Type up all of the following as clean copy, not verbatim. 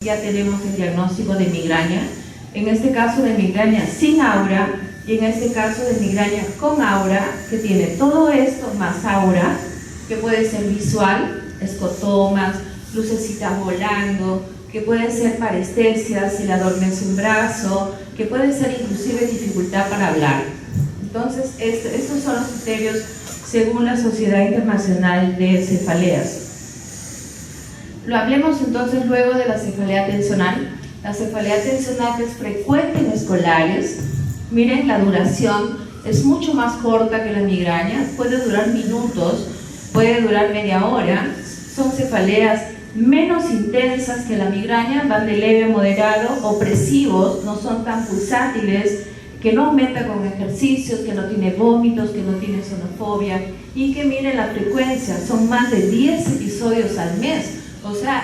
Ya tenemos el diagnóstico de migraña, en este caso de migraña sin aura y en este caso de migraña con aura, que tiene todo esto más aura, que puede ser visual, escotomas, lucecitas volando, que puede ser parestesia si le adormece un brazo, que puede ser inclusive dificultad para hablar. Entonces, estos son los criterios según la Sociedad Internacional de Cefaleas. Lo hablemos entonces luego de la cefalea tensional. La cefalea tensional que es frecuente en escolares, miren la duración, es mucho más corta que la migraña, puede durar minutos, puede durar media hora, son cefaleas menos intensas que la migraña, van de leve a moderado, opresivos, no son tan pulsátiles, que no aumenta con ejercicios, que no tiene vómitos, que no tiene sonofobia y que miren la frecuencia, son más de 10 episodios al mes. O sea,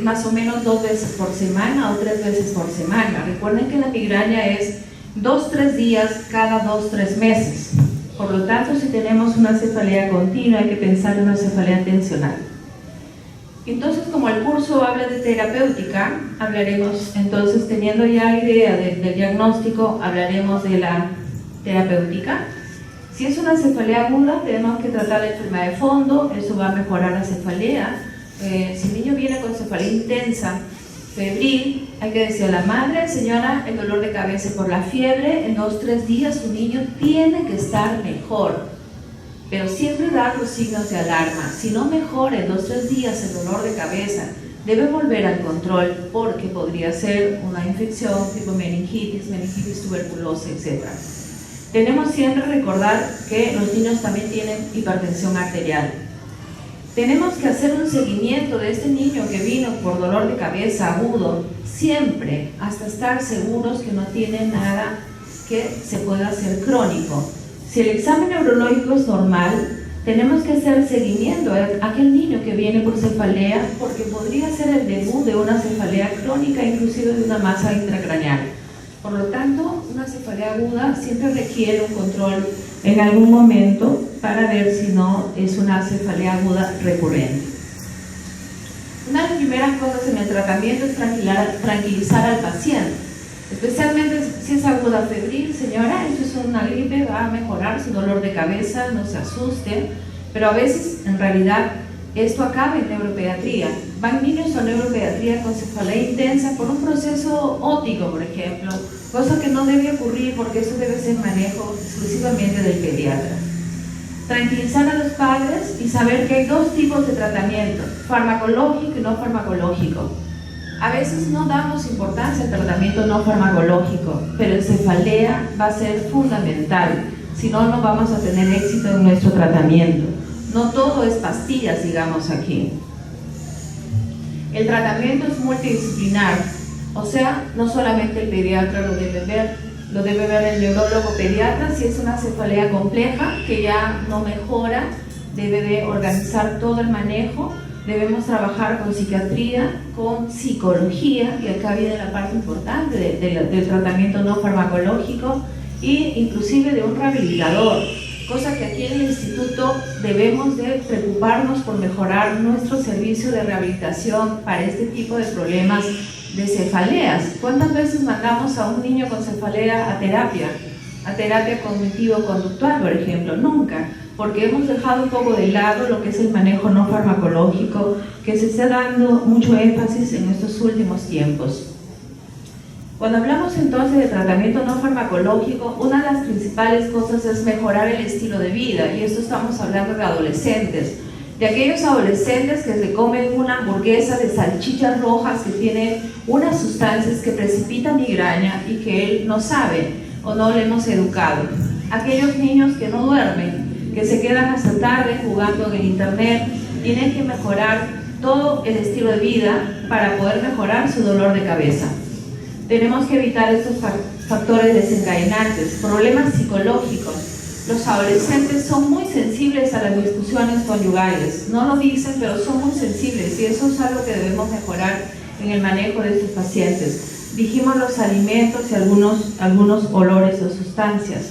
más o menos 2 veces por semana o 3 veces por semana. Recuerden que la migraña es 2-3 días cada 2-3 meses. Por lo tanto, si tenemos una cefalea continua, hay que pensar en una cefalea tensional. Entonces, como el curso habla de terapéutica, hablaremos, entonces, teniendo ya idea del diagnóstico, hablaremos de la terapéutica. Si es una cefalea aguda, tenemos que tratar la enfermedad de fondo, eso va a mejorar la cefalea. Si el niño viene con cefalea intensa, febril, hay que decir a la madre, señora, el dolor de cabeza por la fiebre, en 2-3 días su niño tiene que estar mejor, pero siempre dar los signos de alarma. Si no mejora en 2-3 días el dolor de cabeza, debe volver al control porque podría ser una infección tipo meningitis tuberculosa, etc. Tenemos siempre que recordar que los niños también tienen hipertensión arterial. Tenemos que hacer un seguimiento de este niño que vino por dolor de cabeza agudo, siempre, hasta estar seguros que no tiene nada que se pueda hacer crónico. Si el examen neurológico es normal, tenemos que hacer seguimiento a aquel niño que viene por cefalea, porque podría ser el debut de una cefalea crónica, inclusive de una masa intracraneal. Por lo tanto, una cefalea aguda siempre requiere un control en algún momento para ver si no es una cefalea aguda recurrente. Una de las primeras cosas en el tratamiento es tranquilizar al paciente, especialmente si es aguda febril. Señora, esto es una gripe, va a mejorar su dolor de cabeza, no se asuste, pero a veces en realidad esto acaba en neuropediatría. Van niños a neuropediatría con cefalea intensa por un proceso ótico, por ejemplo, cosa que no debe ocurrir porque eso debe ser manejo exclusivamente del pediatra. Tranquilizar a los padres y saber que hay 2 tipos de tratamiento, farmacológico y no farmacológico. A veces no damos importancia al tratamiento no farmacológico, pero el cefalea va a ser fundamental, si no, no vamos a tener éxito en nuestro tratamiento. No todo es pastillas, digamos aquí. El tratamiento es multidisciplinar, o sea, no solamente el pediatra lo debe ver el neurólogo pediatra. Si es una cefalea compleja que ya no mejora, debe de organizar todo el manejo. Debemos trabajar con psiquiatría, con psicología, y acá viene la parte importante del tratamiento no farmacológico, e inclusive de un rehabilitador, cosa que aquí en el instituto debemos de preocuparnos por mejorar nuestro servicio de rehabilitación para este tipo de problemas de cefaleas. ¿Cuántas veces mandamos a un niño con cefalea a terapia cognitivo-conductual, por ejemplo? Nunca, porque hemos dejado un poco de lado lo que es el manejo no farmacológico, que se está dando mucho énfasis en estos últimos tiempos. Cuando hablamos entonces de tratamiento no farmacológico, una de las principales cosas es mejorar el estilo de vida, y esto estamos hablando de adolescentes, de aquellos adolescentes que se comen una hamburguesa de salchichas rojas que tiene unas sustancias que precipitan migraña y que él no sabe o no le hemos educado. Aquellos niños que no duermen, que se quedan hasta tarde jugando en el internet, tienen que mejorar todo el estilo de vida para poder mejorar su dolor de cabeza. Tenemos que evitar estos factores desencadenantes, problemas psicológicos. Los adolescentes son muy sensibles a las discusiones conyugales, no lo dicen, pero son muy sensibles, y eso es algo que debemos mejorar en el manejo de estos pacientes. Dijimos los alimentos y algunos olores o sustancias.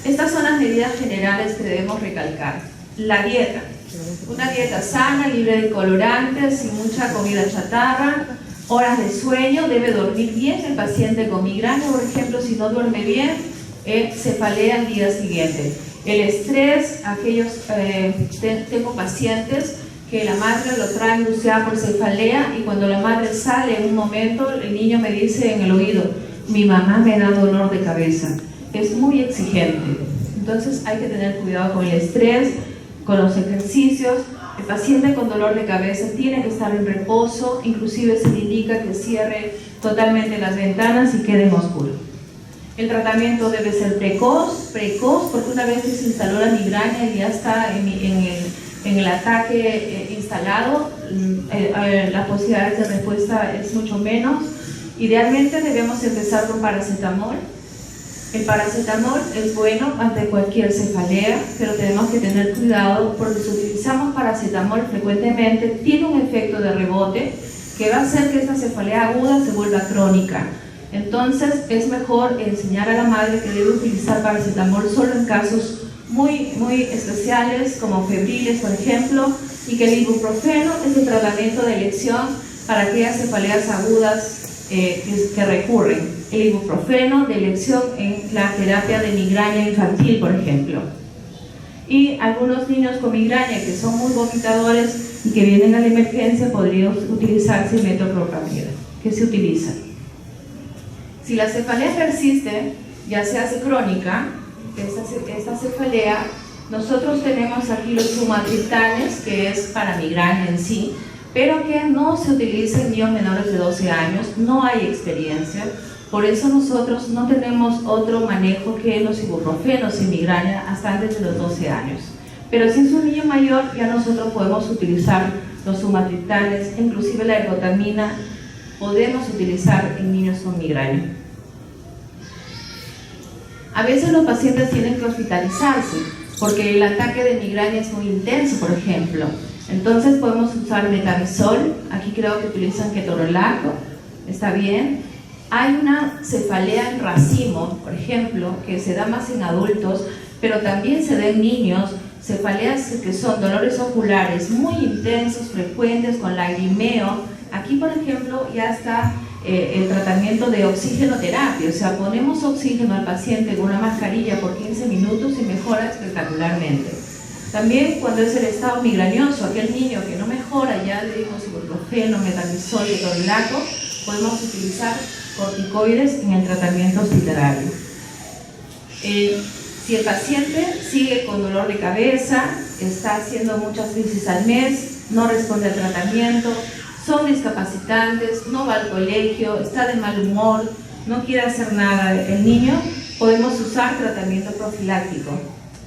Estas son las medidas generales que debemos recalcar. La dieta, una dieta sana, libre de colorantes, sin mucha comida chatarra, Horas de sueño, debe dormir bien el paciente con migraña, por ejemplo, si no duerme bien, cefalea al día siguiente. El estrés, tengo pacientes que la madre lo trae angustiada por cefalea y cuando la madre sale en un momento, el niño me dice en el oído, mi mamá me da dolor de cabeza. Es muy exigente. Entonces hay que tener cuidado con el estrés, con los ejercicios. El paciente con dolor de cabeza tiene que estar en reposo, inclusive se le indica que cierre totalmente las ventanas y quede en oscuro. El tratamiento debe ser precoz, porque una vez que se instaló la migraña y ya está en el ataque instalado, las posibilidades de respuesta es mucho menos. Idealmente debemos empezar con paracetamol. El paracetamol es bueno ante cualquier cefalea, pero tenemos que tener cuidado porque si utilizamos paracetamol frecuentemente tiene un efecto de rebote que va a hacer que esta cefalea aguda se vuelva crónica. Entonces es mejor enseñar a la madre que debe utilizar paracetamol solo en casos muy especiales como febriles, por ejemplo, y que el ibuprofeno es el tratamiento de elección para aquellas cefaleas agudas que recurren. El ibuprofeno de elección en la terapia de migraña infantil, por ejemplo. Y algunos niños con migraña que son muy vomitadores y que vienen a la emergencia, podría utilizarse metoclopramida, que se utiliza. Si la cefalea persiste, ya se hace crónica, esta cefalea, nosotros tenemos aquí los sumatriptanes, que es para migraña en sí, pero que no se utiliza en niños menores de 12 años, no hay experiencia, por eso nosotros no tenemos otro manejo que los ibuprofenos en migraña hasta antes de los 12 años. Pero si es un niño mayor, ya nosotros podemos utilizar los sumatriptanes, inclusive la ergotamina, podemos utilizar en niños con migraña. A veces los pacientes tienen que hospitalizarse porque el ataque de migraña es muy intenso, por ejemplo. Entonces podemos usar metamizol, aquí creo que utilizan ketorolaco, está bien. Hay una cefalea en racimo, por ejemplo, que se da más en adultos, pero también se da en niños, cefaleas que son dolores oculares muy intensos, frecuentes, con lagrimeo. Aquí, por ejemplo, ya está el tratamiento de oxigenoterapia, o sea, ponemos oxígeno al paciente con una mascarilla por 15 minutos y mejora espectacularmente. También cuando es el estado migrañoso, aquel niño que no mejora, ya le dimos ibuprofeno, metamizol, ketorolaco, podemos utilizar corticoides en el tratamiento hospitalario. Si el paciente sigue con dolor de cabeza, está haciendo muchas crisis al mes, no responde al tratamiento, son discapacitantes, no va al colegio, está de mal humor, no quiere hacer nada el niño, podemos usar tratamiento profiláctico.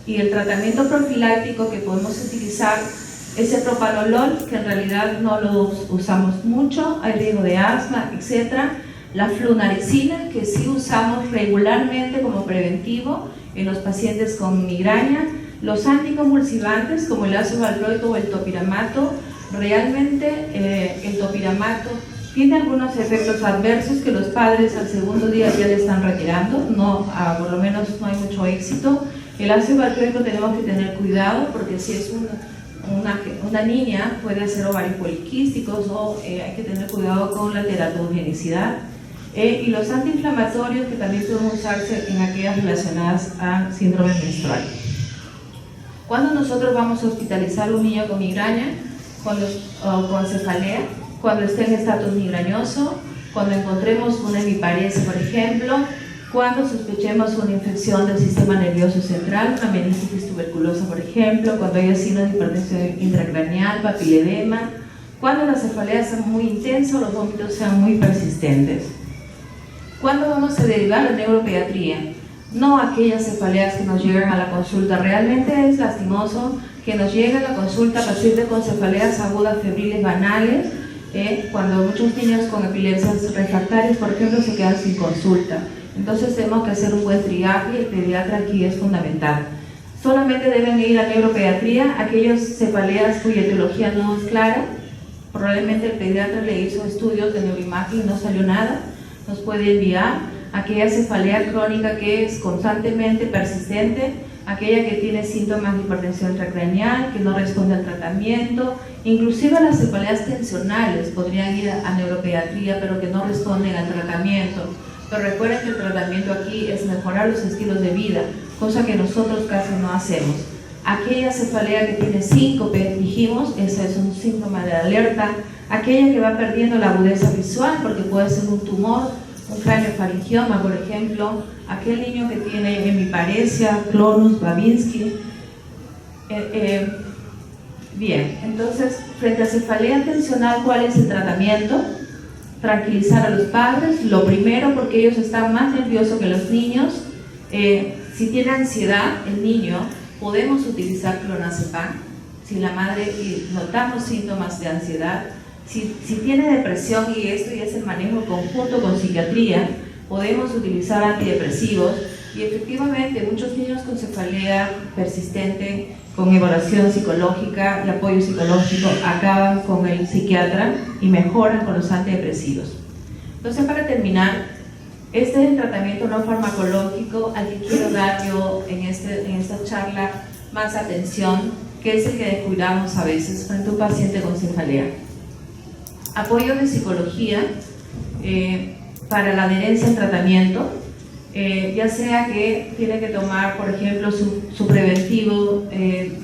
Y el tratamiento profiláctico que podemos utilizar es el propanolol, que en realidad no lo usamos mucho, hay riesgo de asma, etc. La flunaricina, que sí usamos regularmente como preventivo en los pacientes con migraña. Los anticonvulsivantes como el ácido valproico o el topiramato, realmente el topiramato tiene algunos efectos adversos que los padres al segundo día ya le están retirando, por lo menos no hay mucho éxito. El ácido valproico tenemos que tener cuidado porque si es una niña puede hacer ovarios poliquísticos o hay que tener cuidado con la teratogenicidad. Y los antiinflamatorios que también pueden usarse en aquellas relacionadas a síndrome menstrual. Cuando nosotros vamos a hospitalizar a un niño con migraña, con cefalea, cuando esté en estatus migrañoso, cuando encontremos una hemiparesia, por ejemplo, cuando sospechemos una infección del sistema nervioso central, una meningitis tuberculosa, por ejemplo, cuando haya signos de hipertensión intracraneal, papiledema, cuando la cefalea sea muy intensa o los vómitos sean muy persistentes. ¿Cuándo vamos a derivar a neuropediatría? No aquellas cefaleas que nos llegan a la consulta. Realmente es lastimoso que nos llegue a la consulta pacientes con cefaleas agudas febriles banales, cuando muchos niños con epilepsias refractarias, por ejemplo, se quedan sin consulta. Entonces tenemos que hacer un buen triaje y el pediatra aquí es fundamental. Solamente deben ir a neuropediatría aquellos cefaleas cuya etiología no es clara. Probablemente el pediatra le hizo estudios de neuroimagen y no salió nada. Nos puede enviar aquella cefalea crónica que es constantemente persistente, aquella que tiene síntomas de hipertensión intracraneal, que no responde al tratamiento, inclusive las cefaleas tensionales podrían ir a neuropediatría, pero que no responden al tratamiento. Pero recuerden que el tratamiento aquí es mejorar los estilos de vida, cosa que nosotros casi no hacemos. Aquella cefalea que tiene síncope, dijimos, ese es un síntoma de alerta. Aquella que va perdiendo la agudeza visual, porque puede ser un tumor, un craneofaringioma, por ejemplo, aquel niño que tiene hemiparesia, clonus, Babinski. Bien, entonces, frente a cefalea tensional, ¿cuál es el tratamiento? Tranquilizar a los padres, lo primero, porque ellos están más nerviosos que los niños. Si tiene ansiedad el niño, podemos utilizar clonazepam. Si la madre notamos síntomas de ansiedad, si tiene depresión, y esto ya es el manejo conjunto con psiquiatría, podemos utilizar antidepresivos. Y efectivamente muchos niños con cefalea persistente, con evaluación psicológica y apoyo psicológico, acaban con el psiquiatra y mejoran con los antidepresivos. Entonces, para terminar, este es el tratamiento no farmacológico al que quiero dar yo en esta charla más atención, que es el que descuidamos a veces frente a un paciente con cefalea. Apoyo de psicología para la adherencia al tratamiento, ya sea que tiene que tomar, por ejemplo, su preventivo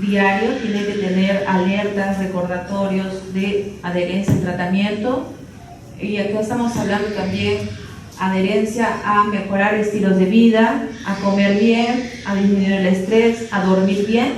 diario, tiene que tener alertas, recordatorios de adherencia al tratamiento, y acá estamos hablando también adherencia a mejorar estilos de vida, a comer bien, a disminuir el estrés, a dormir bien.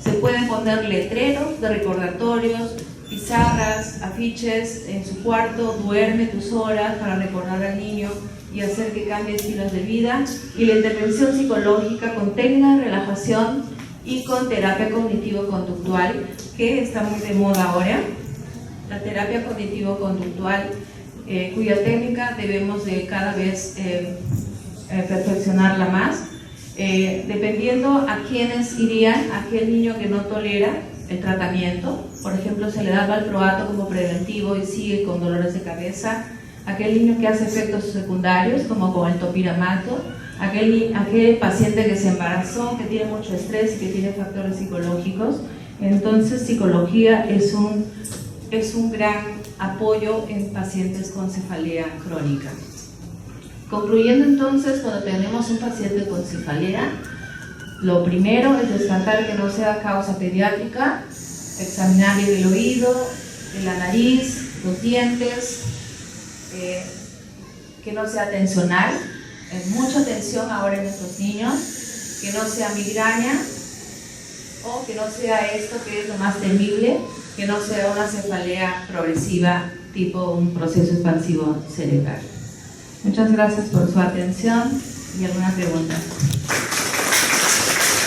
Se pueden poner letreros de recordatorios, pizarras, afiches en su cuarto, duerme tus horas, para recordar al niño y hacer que cambie estilos de vida. Y la intervención psicológica con técnicas de relajación y con terapia cognitivo-conductual, que está muy de moda ahora. La terapia cognitivo-conductual, cuya técnica debemos de cada vez perfeccionarla más, dependiendo a quienes irían. Aquel niño que no tolera el tratamiento, por ejemplo, se le da valproato como preventivo y sigue con dolores de cabeza. Aquel niño que hace efectos secundarios, como con el topiramato. Aquel paciente que se embarazó, que tiene mucho estrés y que tiene factores psicológicos. Entonces, psicología es un gran apoyo en pacientes con cefalea crónica. Concluyendo entonces, cuando tenemos un paciente con cefalea, lo primero es descartar que no sea causa pediátrica, examinar bien el oído, la nariz, los dientes, que no sea tensional, mucha tensión ahora en nuestros niños, que no sea migraña, o que no sea esto que es lo más temible, que no sea una cefalea progresiva tipo un proceso expansivo cerebral. Muchas gracias por su atención y alguna pregunta.